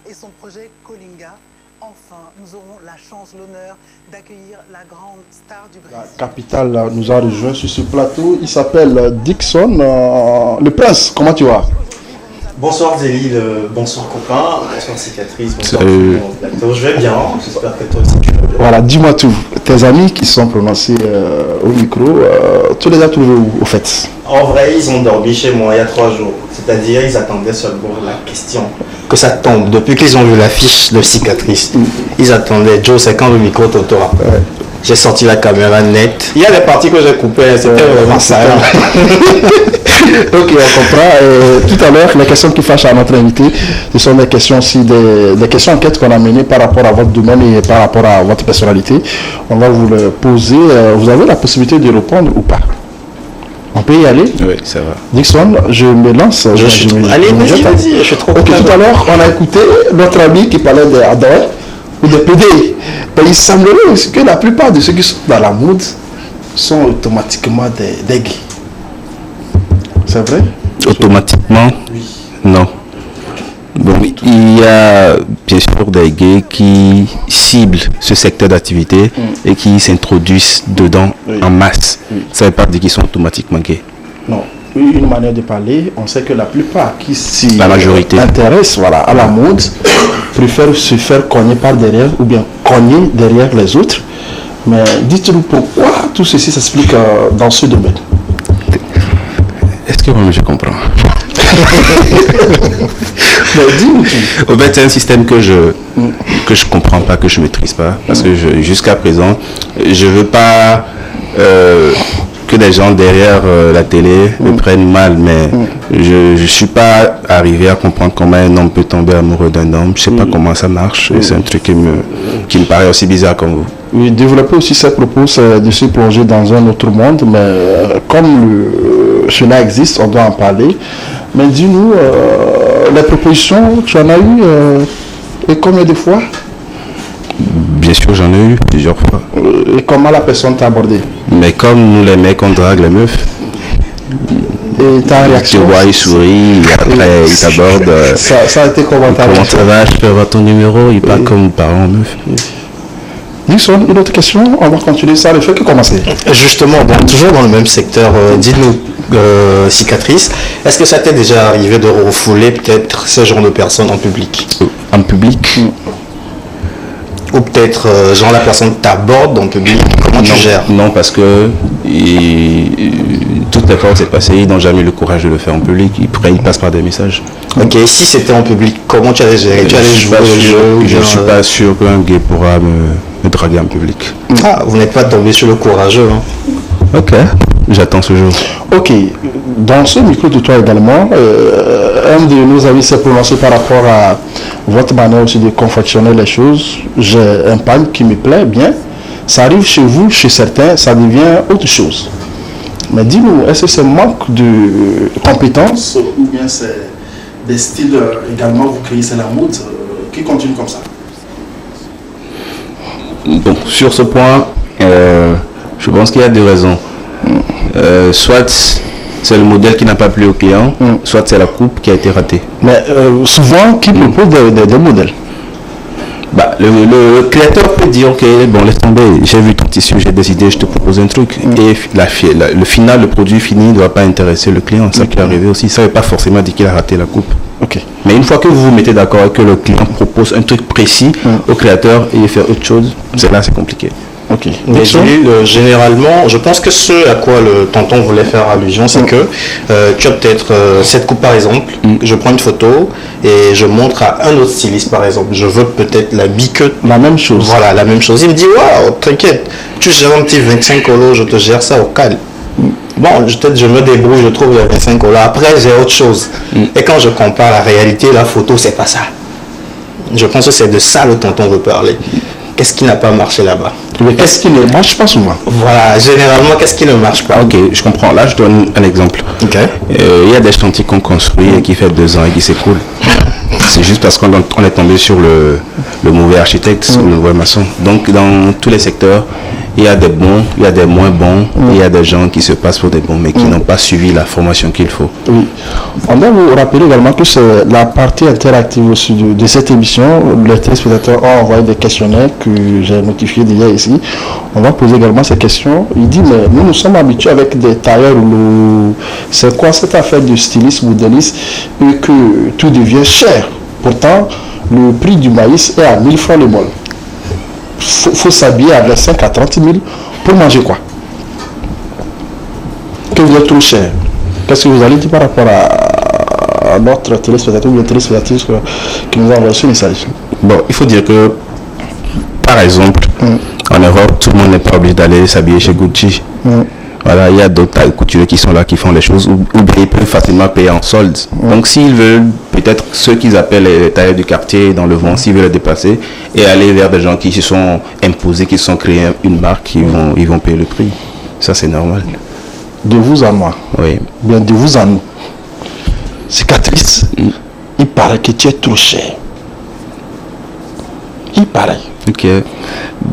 Et son projet Kolinga. Enfin, nous aurons la chance, l'honneur d'accueillir la grande star du Brésil. La capitale nous a rejoint sur ce plateau. Il s'appelle Dixon. Le prince, comment tu vas? Bonsoir Zélil, bonsoir copain, bonsoir Cicatrice, bonsoir plateau. Je vais bien, j'espère que toi aussi tu vas bien. Voilà, dis-moi tout. Tes amis qui sont prononcés au micro, tu les as trouvés où, au fait? En vrai, ils ont dormi chez moi il y a 3 jours. C'est-à-dire, ils attendaient seulement la question. Que ça tombe. Depuis qu'ils ont vu l'affiche de Cicatrice, ils attendaient. Joe, c'est quand le micro t'aura. J'ai sorti la caméra nette. Il y a des parties que j'ai coupées, c'était vraiment ça. Ok, on comprend. Tout à l'heure, les questions qui fâchent à notre invité, ce sont des questions aussi, des questions enquêtes qu'on a menées par rapport à votre domaine et par rapport à votre personnalité. On va vous le poser. Vous avez la possibilité de répondre ou pas? On peut y aller? Oui, ça va. Dixon, je me lance. Allez, vas-y, je suis trop content. Ok, tout à l'heure, on a écouté notre ami qui parlait d'Adore ou de PD. Mais il semblerait que la plupart de ceux qui sont dans la mode sont automatiquement des gays. C'est vrai? Automatiquement? Oui. Non. Bon, il y a bien sûr des gays qui ciblent ce secteur d'activité et qui s'introduisent dedans en masse. Ça ne veut pas dire qu'ils sont automatiquement gays. Non. Une manière de parler, on sait que la plupart qui s'y intéressent à la mode préfèrent se faire cogner par derrière ou bien cogner derrière les autres. Mais dites-nous pourquoi tout ceci s'explique dans ce domaine. Est-ce que moi je comprends? Au fait, c'est un système que je comprends pas, que je maîtrise pas, parce que jusqu'à présent, je veux pas que les gens derrière la télé me prennent mal, mais je suis pas arrivé à comprendre comment un homme peut tomber amoureux d'un homme. Je sais pas comment ça marche, et c'est un truc qui me paraît aussi bizarre comme vous. Oui, développer aussi ses propos, c'est de se plonger dans un autre monde, mais comme cela existe, on doit en parler. Mais dis-nous, les propositions, tu en as eu et combien de fois? Bien sûr, j'en ai eu plusieurs fois. Et comment la personne t'a abordé? Mais comme nous les mecs, on drague les meufs. Et ta réaction? Tu vois, il sourit, après il t'aborde. Ça a été comment ta réaction? Comment ça va? Je peux avoir ton numéro? Il parle comme parent meuf. Nixon, une autre question? On va continuer ça, le fait que commencer. Justement, toujours dans le même secteur, dites-nous, Cicatrice, est-ce que ça t'est déjà arrivé de refouler peut-être ce genre de personnes en public? En public? Ou peut-être, genre la personne t'aborde en public, comment tu gères? Non, parce que toutes les fois où c'est passé, ils n'ont jamais eu le courage de le faire en public, ils passent par des messages. Ok, si c'était en public, comment tu allais gérer? Tu allais jouer au jeu? Je ne suis pas sûr qu'un gay pourra me draguer en public. Ah, vous n'êtes pas tombé sur le courageux, hein? Ok, j'attends ce jour. Ok, dans ce micro de toi également, un de nos amis s'est prononcé par rapport à votre manière aussi de confectionner les choses. J'ai un pain qui me plaît bien. Ça arrive chez vous, chez certains, ça devient autre chose. Mais dis-nous, est-ce que c'est manque de compétences ou bien c'est des styles également, vous créez, c'est la mode qui continue comme ça? Bon, sur ce point, je pense qu'il y a deux raisons. Soit c'est le modèle qui n'a pas plu au client, soit c'est la coupe qui a été ratée. Mais souvent, qui propose des modèles? Bah, le créateur peut dire ok, bon, laisse tomber, j'ai vu ton tissu, j'ai décidé, je te propose un truc. Et le final, le produit fini ne doit pas intéresser le client. Ça qui est arrivé aussi, ça ne veut pas forcément dire qu'il a raté la coupe. Okay. Mais une fois que vous vous mettez d'accord et que le client propose un truc précis au créateur et il fait autre chose, c'est là c'est compliqué. Okay. Mais généralement, je pense que ce à quoi le tonton voulait faire allusion, c'est que tu as peut-être cette coupe par exemple, je prends une photo et je montre à un autre styliste par exemple, je veux peut-être la biquette. La même chose. Voilà, la même chose. Il me dit, waouh, t'inquiète, tu gères un petit 25 colos, je te gère ça au calme. Bon, peut-être je me débrouille, je trouve les 25 colos. Après, j'ai autre chose. Et quand je compare la réalité, la photo, c'est pas ça. Je pense que c'est de ça le tonton veut parler. Qu'est-ce qui n'a pas marché là-bas? Qu'est-ce qui ne marche pas souvent? Voilà, généralement, qu'est-ce qui ne marche pas? Ok, je comprends. Là, je donne un exemple. Okay. Il y a des chantiers qu'on construit et qui fait 2 ans et qui s'écroulent. C'est juste parce qu'on est tombé sur le mauvais architecte, le mauvais maçon. Donc, dans tous les secteurs, il y a des bons, il y a des moins bons, et il y a des gens qui se passent pour des bons, mais qui n'ont pas suivi la formation qu'il faut. Oui. On doit vous rappeler également que c'est la partie interactive aussi de cette émission. Les téléspectateurs ont envoyé des questionnaires que j'ai notifiés d'hier ici. On va poser également ces questions. Il dit, mais nous sommes habitués avec des tailleurs. C'est quoi cette affaire de styliste, modéliste, et que tout devient cher? Pourtant, le prix du maïs est à 1000 francs le bol. Faut s'habiller à 25 à 30 000 pour manger quoi? Que vous êtes trop cher. Qu'est-ce que vous allez dire par rapport à notre téléspectateur ou les téléspectateurs qui nous envoient ce message? Bon, il faut dire que, par exemple, en Europe, tout le monde n'est pas obligé d'aller s'habiller chez Gucci. Voilà, il y a d'autres couturiers qui sont là, qui font les choses, ou bien ils peuvent facilement payer en solde. Donc s'ils veulent, peut-être ceux qu'ils appellent les tailleurs du quartier dans le vent, s'ils veulent les dépasser et aller vers des gens qui se sont imposés, qui se sont créés une marque, ils vont payer le prix. Ça c'est normal. De vous à moi. Oui. Bien de vous à nous. Cicatrice, il paraît que tu es trop cher. Il paraît. Ok.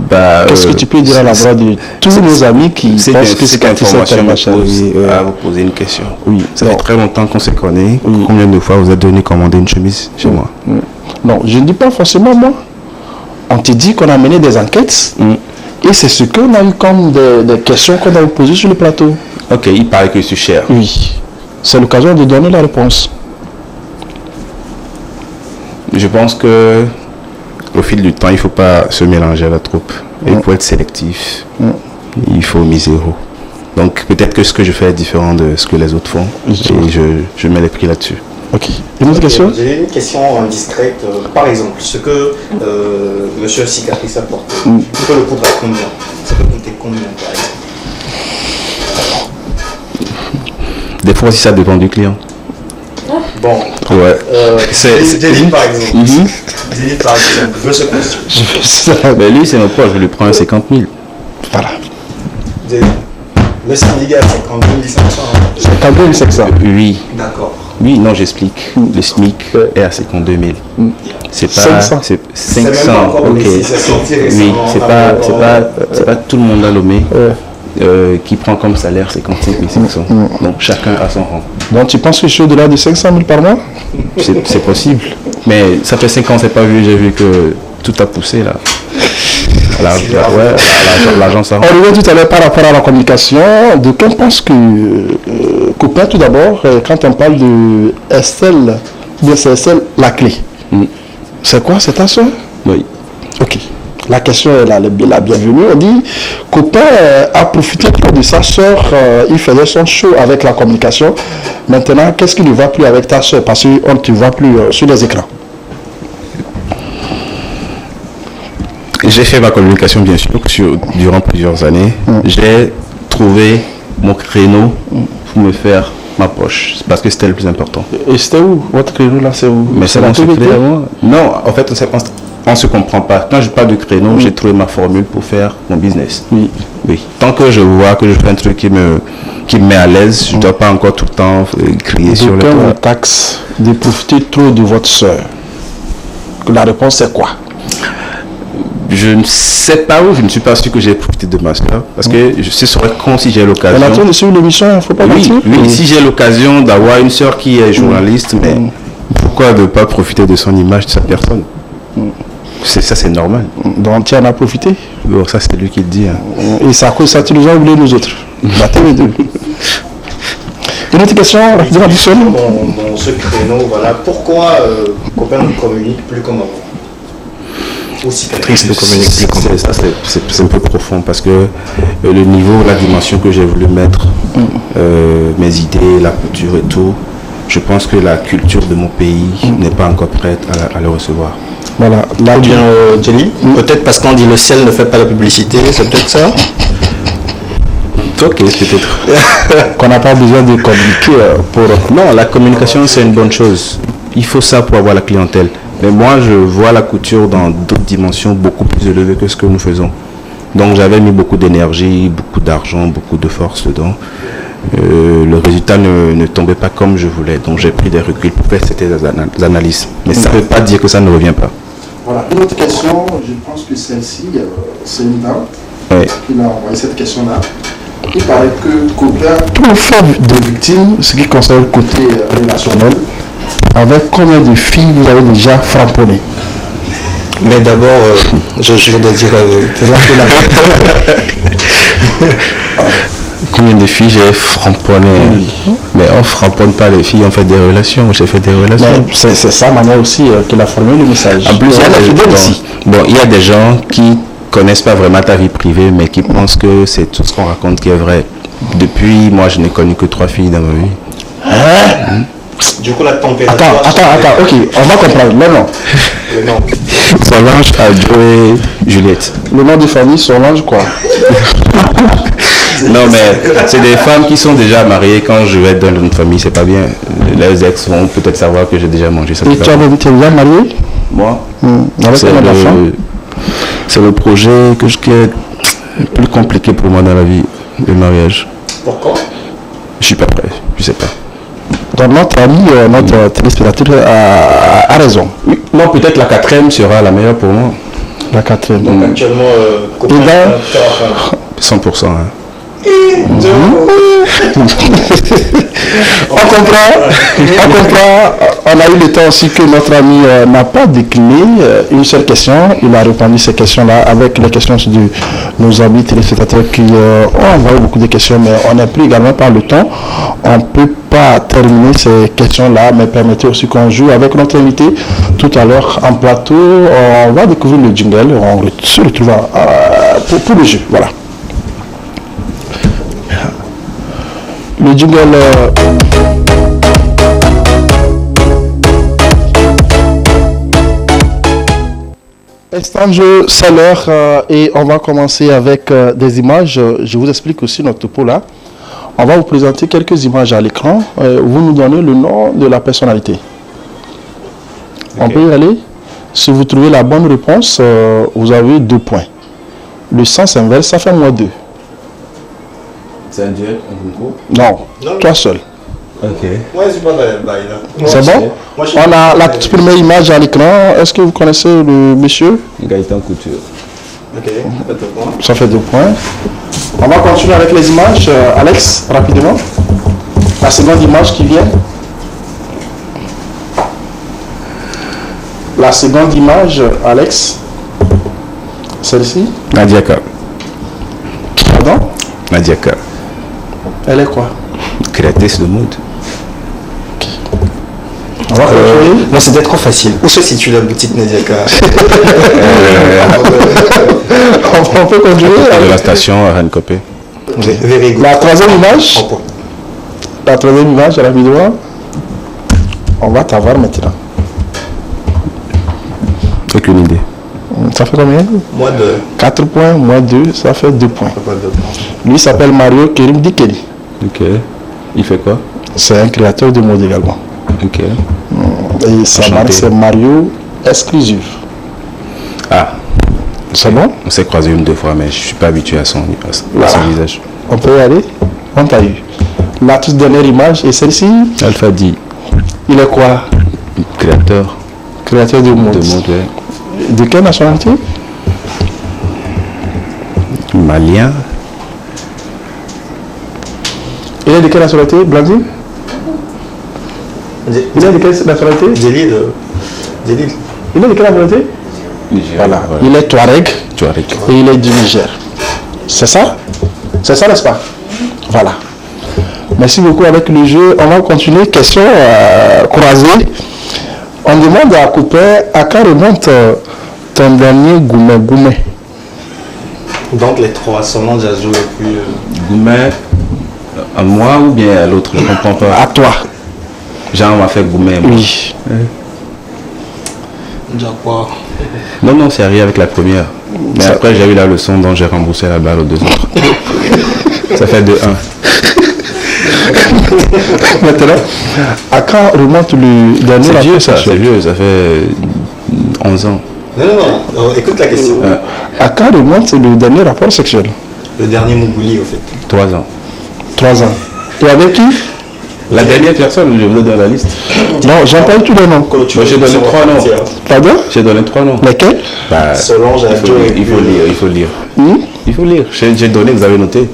Bah, qu'est-ce que tu peux dire à la voix de tous nos amis qui pensent que c'est information à vous poser une question. Oui. Ça fait très longtemps qu'on se connaît. Combien de fois vous êtes donné commander une chemise chez moi? Non, je ne dis pas forcément moi. On te dit qu'on a mené des enquêtes et c'est ce qu'on a eu comme des questions qu'on a posées sur le plateau. Ok, il paraît que je suis cher. Oui. C'est l'occasion de donner la réponse. Je pense que au fil du temps, il ne faut pas se mélanger à la troupe. Et pour être sélectif, il faut miser haut. Donc peut-être que ce que je fais est différent de ce que les autres font. Et je mets les prix là-dessus. Ok. Une autre question? J'ai une question indiscrète. Par exemple, ce que Monsieur Cicatrice a porté, il peut le coûter à combien? Ça peut coûter combien par exemple? Des fois aussi ça dépend du client. Bon, ouais. Zéline par exemple. Zéline par exemple, veut ce costume. Mais lui c'est notre poche, je lui prends un 50 000. Voilà. Zéline. Le syndicat 52 500. 52 500. Oui. D'accord. Oui, non, j'explique. Le SMIC est à 52 000. C'est pas 500. C'est 500. Ok. Oui, c'est pas tout le monde à Lomé qui prend comme salaire 55 500. Donc chacun a son rang. Donc tu penses que je suis au-delà de 500 000 par mois? C'est possible. Mais ça fait 5 ans, c'est pas vu. J'ai vu que tout a poussé là. L'argent ça. On revient tout à l'heure par rapport à la communication. De qu'on pense que Copain, tout d'abord, quand on parle de Estelle, bien c'est Estelle la clé. C'est quoi? C'est ta soeur? Oui. Ok. La question est la bienvenue. On dit Copain a profité de sa soeur, il faisait son show avec la communication. Maintenant, qu'est-ce qui ne va plus avec ta soeur? Parce qu'on ne te voit plus sur les écrans. J'ai fait ma communication bien sûr durant plusieurs années. J'ai trouvé mon créneau pour me faire ma poche. C'est parce que c'était le plus important. Et c'était où? Votre créneau là, c'est où? Mais c'est la mon secret TVT? à moi. Non, en fait, on ne se comprend pas. Quand je parle de créneau, j'ai trouvé ma formule pour faire mon business. Oui. Oui. Tant que je vois que je fais un truc qui me met à l'aise, je ne dois pas encore tout le temps crier sur le D'aucuns toit. vous taxe de profiter trop de votre soeur. La réponse c'est quoi? Je ne sais pas où, je ne suis pas sûr que j'ai profité de ma soeur. Parce que ce serait con si j'ai l'occasion. On est en train de suivre l'émission, il ne faut pas Oui, mentir. oui, si j'ai l'occasion d'avoir une soeur qui est journaliste, mais pourquoi ne pas profiter de son image, de sa personne? Ça, c'est normal. Donc tu en as profité. Bon, ça, c'est lui qui le dit. Hein. Et ça, tu nous as oublié nous autres. La TV2. Une autre question, rapidement, du seul. Dans ce créneau, voilà, pourquoi Copain ne communique plus comme avant? Ou Cicatrice ne communique plus comme avant? Ça, c'est un peu profond parce que le niveau, la dimension que j'ai voulu mettre, mes idées, la culture et tout, je pense que la culture de mon pays n'est pas encore prête à le recevoir. Voilà. Là, Ou bien Jelly, peut-être parce qu'on dit le ciel ne fait pas la publicité, c'est peut-être ça? Ok, peut-être. qu'on n'a pas besoin de communiquer pour... Non, la communication, c'est une bonne chose. Il faut ça pour avoir la clientèle. Mais moi, je vois la couture dans d'autres dimensions beaucoup plus élevées que ce que nous faisons. Donc, j'avais mis beaucoup d'énergie, beaucoup d'argent, beaucoup de force dedans. Le résultat ne tombait pas comme je voulais. Donc, j'ai pris des reculs pour faire ces analyses. Mais ça ne veut pas dire que ça ne revient pas. Voilà. Une autre question, je pense que celle-ci, c'est une dame qui m'a envoyé cette question-là. Il paraît que Copain trouve femme de victimes, ce qui concerne le côté relationnel. Avec combien de filles vous avez déjà framponné? Mais d'abord, je dois dire combien de filles j'ai framponné? Mais on ne framponne pas les filles, on fait des relations. J'ai fait des relations. C'est sa manière aussi qu'il a formé le message. En plus, il y a des gens qui connaissent pas vraiment ta vie privée, mais qui pensent que c'est tout ce qu'on raconte qui est vrai. Depuis, moi, je n'ai connu que 3 filles dans ma vie. Hein? Du coup, la température... Attends, ok, on va comprendre. Le nom. Solange, Adjo et Juliette. Le nom de famille, Solange quoi? Non, mais c'est des femmes qui sont déjà mariées. Quand je vais dans une famille, c'est pas bien. Les ex vont peut-être savoir que j'ai déjà mangé ça. Et tu es déjà marié? Moi Avec combien d'enfants? C'est le projet qui est le plus compliqué pour moi dans la vie, le mariage. Pourquoi? Je suis pas prêt, je sais pas. Donc notre ami, notre téléspectateur a raison. Oui. Non, peut-être la 4e sera la meilleure pour moi. La 4e. Donc actuellement, Copain 100%. Hein. On comprend, on a eu le temps aussi que notre ami n'a pas décliné une seule question. Il a répondu ces questions-là avec les questions de nos amis téléspectateurs qui ont envoyé beaucoup de questions, mais on n'est plus également par le temps. On ne peut pas terminer ces questions-là, mais permettez aussi qu'on joue avec notre invité tout à l'heure en plateau. On va découvrir le jingle, on se retrouve pour le jeu. Voilà. Le jingle. Instant de jeu, c'est l'heure et on va commencer avec des images. Je vous explique aussi notre topo là. On va vous présenter quelques images à l'écran. Vous nous donnez le nom de la personnalité. Okay. On peut y aller. Si vous trouvez la bonne réponse, vous avez 2 points. Le sens inverse, ça fait -2. C'est un duel, un concours? Non, toi seul. Ok. Moi, je suis pas dans les bails là. C'est bon? On a la toute première image à l'écran. Est-ce que vous connaissez le monsieur? Gaëtan Couture. Ok, ça fait 2 points. Ça fait 2 points. On va continuer avec les images. Alex, rapidement. La seconde image qui vient. La seconde image, Alex. Celle-ci. Nadiaka. Pardon? Nadiaka. Elle est quoi? Créatrice de mode. On va continuer. Non, c'était trop facile. Où se situe la boutique Nadiaka? On peut continuer. De la station à Rennes-Copé. La troisième image. La troisième image, rapidement. On va t'avoir maintenant. Aucune idée. Ça fait combien? Moi 2. 4 points, moi 2, ça fait 2 points. Lui s'appelle Mario Kerim Dikeli. Ok. Il fait quoi? C'est un créateur de mode également. Ok. Et sa marque c'est Mario Exclusive. Ah. C'est bon? On s'est croisé 1 ou 2 fois, mais je suis pas habitué à son visage. On peut y aller? On t'a eu. La toute dernière image est celle-ci. Alpha D. Il est quoi? Créateur. Créateur de mode. Ouais. De quelle nationalité? Malien. Il est de quelle nationalité, Blandine? Il est de quelle nationalité? Il est de quelle nationalité? Voilà. Il est Touareg. Et il est du Niger. C'est ça? C'est ça, n'est-ce pas? Voilà. Merci beaucoup avec le jeu. On va continuer. Question croisée. On demande à Coupé à quand remonte ton dernier Goumé. Donc les 3, Solange, Ajou et puis... Goumé, à moi ou bien à l'autre? Je ne comprends pas. À toi. Genre on m'a fait Goumé. Oui. Quoi? Non, c'est arrivé avec la première. Mais après j'ai eu la leçon dont j'ai remboursé la balle aux 2 autres. Ça fait 2-1. Maintenant, à quand remonte le dernier? C'est vieux ça, ça fait 11 ans. Non, écoute la question. À quand remonte le dernier rapport sexuel? Le dernier Mougouli, au fait. 3 ans. 3 ans. Et avec qui? La dernière personne, je vous donne la liste. Non, j'en parle tous les noms. Moi, j'ai donné 3 noms. Pardon? J'ai donné 3 noms. Lesquels? Solange, il faut lire. Il faut lire. J'ai donné, vous avez noté.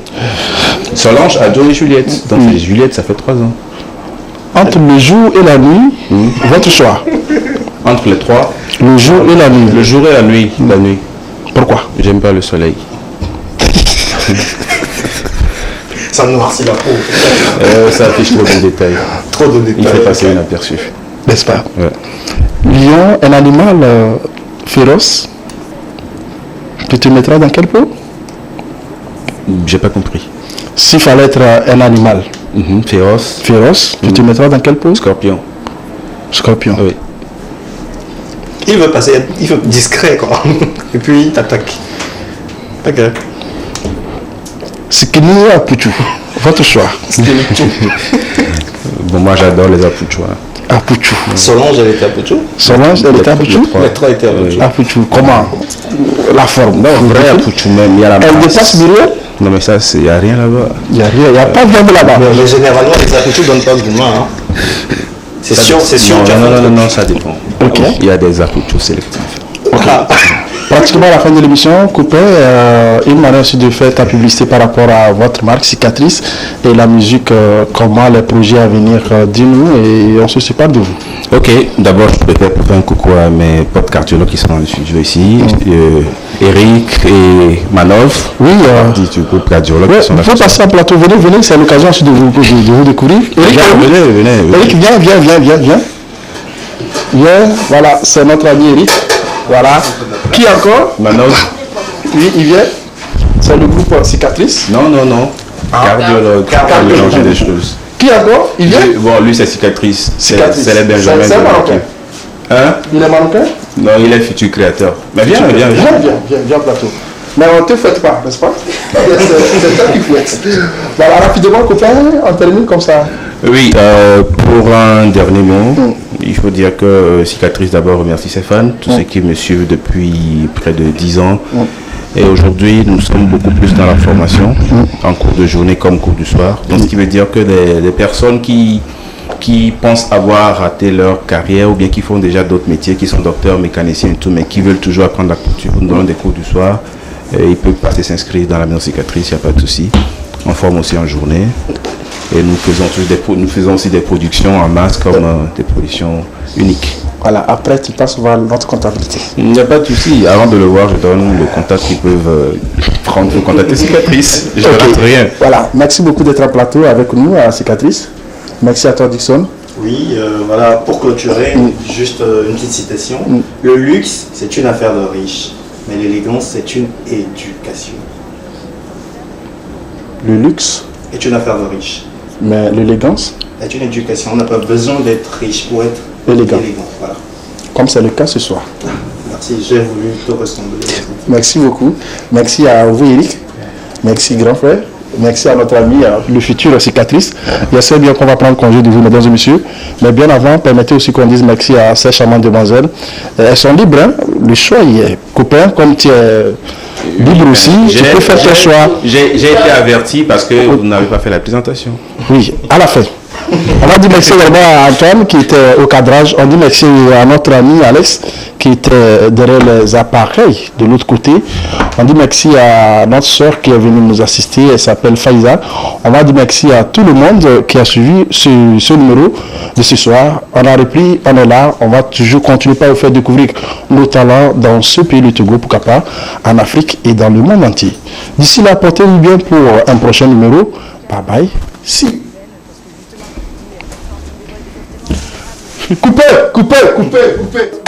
Solange, Adjo et Juliette. Donc Juliette, ça fait 3 ans. Entre le jour et la nuit, votre choix. Entre les 3. Le jour et la nuit. Le jour et la nuit. La nuit. Pourquoi? J'aime pas le soleil. Ça noircit la peau. Ça affiche trop de détails. Trop de détails. Il fait passer inaperçu. N'est-ce pas? Ouais. Lion, un animal féroce. Tu te mettras dans quelle peau? J'ai pas compris. S'il fallait être un animal féroce. Féroce, tu te mettras dans quelle peau? Scorpion. Scorpion. Oui. Il veut passer, il veut discret quoi. Et puis il t'attaque. Ok. Skinny ou Apuchu? Votre choix. Bon, moi j'adore les Apuchu. Apuchu. Solange, elle était Apuchu? Solange, elle était Apuchu? Les 3 étaient Apuchu. Apuchu, comment? La forme. Non, vrai Apuchu même. Il y a la elle dépasse Muriel? Non, mais ça, il n'y a rien là-bas. Il n'y a rien, il n'y a pas de viande là-bas. Mais généralement, les Apuchu ne donnent pas de gourmand. Hein. C'est sûr. Non, ça dépend. Okay. Il y a des Apuchu sélectifs. Okay. Pratiquement à la fin de l'émission, Coupé, une manière aussi de faire ta publicité par rapport à votre marque Cicatrice et la musique, comment les projets à venir, dis-nous et on se sépare de vous. Ok, d'abord je préfère faire un coucou à mes potes cardiologues qui sont dans le studio ici, Eric et Manov, du groupe cardiologue. Il faut passer à plateau, venez, c'est l'occasion aussi de vous découvrir. Eric, venez. Eric, viens. Viens, voilà, c'est notre ami Eric. Voilà. Qui encore? Manov. Oui, il vient. C'est le groupe Cicatrice. Non. Cardiologue. Mélanger des choses. Qui encore? Il vient? Bon, lui c'est Cicatrice. C'est les Benjamin. C'est marocain. Hein? Il est marocain? Non, il est futur créateur. Mais viens plateau. Mais on ne te fouette pas, n'est-ce pas? C'est toi qui fouette. Voilà, rapidement, copain, on termine comme ça. Oui, pour un dernier mot, il faut dire que Cicatrice d'abord remercie ses fans, tous ceux qui me suivent depuis près de 10 ans. Et aujourd'hui, nous sommes beaucoup plus dans la formation, en cours de journée comme cours du soir. Donc, ce qui veut dire que des personnes qui pensent avoir raté leur carrière ou bien qui font déjà d'autres métiers, qui sont docteurs, mécaniciens et tout, mais qui veulent toujours apprendre la couture, nous donnons des cours du soir. Ils peuvent passer s'inscrire dans la maison Cicatrice, il n'y a pas de souci. On forme aussi en journée. Et nous faisons aussi des productions en masse comme des productions uniques. Voilà, après tu passes voir notre comptabilité. Il n'y a pas de souci. Avant de le voir, je donne le contact qu'ils peuvent prendre pour contacter Cicatrice. Je ne rate rien. Voilà, merci beaucoup d'être en plateau avec nous à Cicatrice. Merci à toi, Dixon. Oui, voilà, pour clôturer, juste une petite citation. Le luxe, c'est une affaire de riches, mais l'élégance, c'est une éducation. Le luxe est une affaire de riches. Mais l'élégance est une éducation. On n'a pas besoin d'être riche pour être élégant. Voilà. Comme c'est le cas ce soir. Merci. parti, j'ai voulu te ressembler. Merci beaucoup. Merci à vous, Eric. Merci, grand frère. Merci à notre ami, le futur cicatrice. Je sais bien qu'on va prendre congé de vous, mesdames et messieurs. Mais bien avant, permettez aussi qu'on dise merci à ces charmantes demoiselles. Elles sont libres, hein? Le choix y est. Copain, comme tu es libre aussi, tu peux faire ton choix. J'ai été averti parce que vous n'avez pas fait la présentation. Oui, à la fin. On va dire merci également à Antoine qui était au cadrage. On dit merci à notre ami Alex qui était derrière les appareils de l'autre côté. On dit merci à notre soeur qui est venue nous assister. Elle s'appelle Faiza. On va dire merci à tout le monde qui a suivi ce numéro de ce soir. On a repris, on est là. On va toujours continuer à vous faire découvrir nos talents dans ce pays, le Togo, pourquoi pas, en Afrique et dans le monde entier. D'ici là, portez-vous bien pour un prochain numéro. Bye bye. Si. Coupez, coupez, coupez, coupez.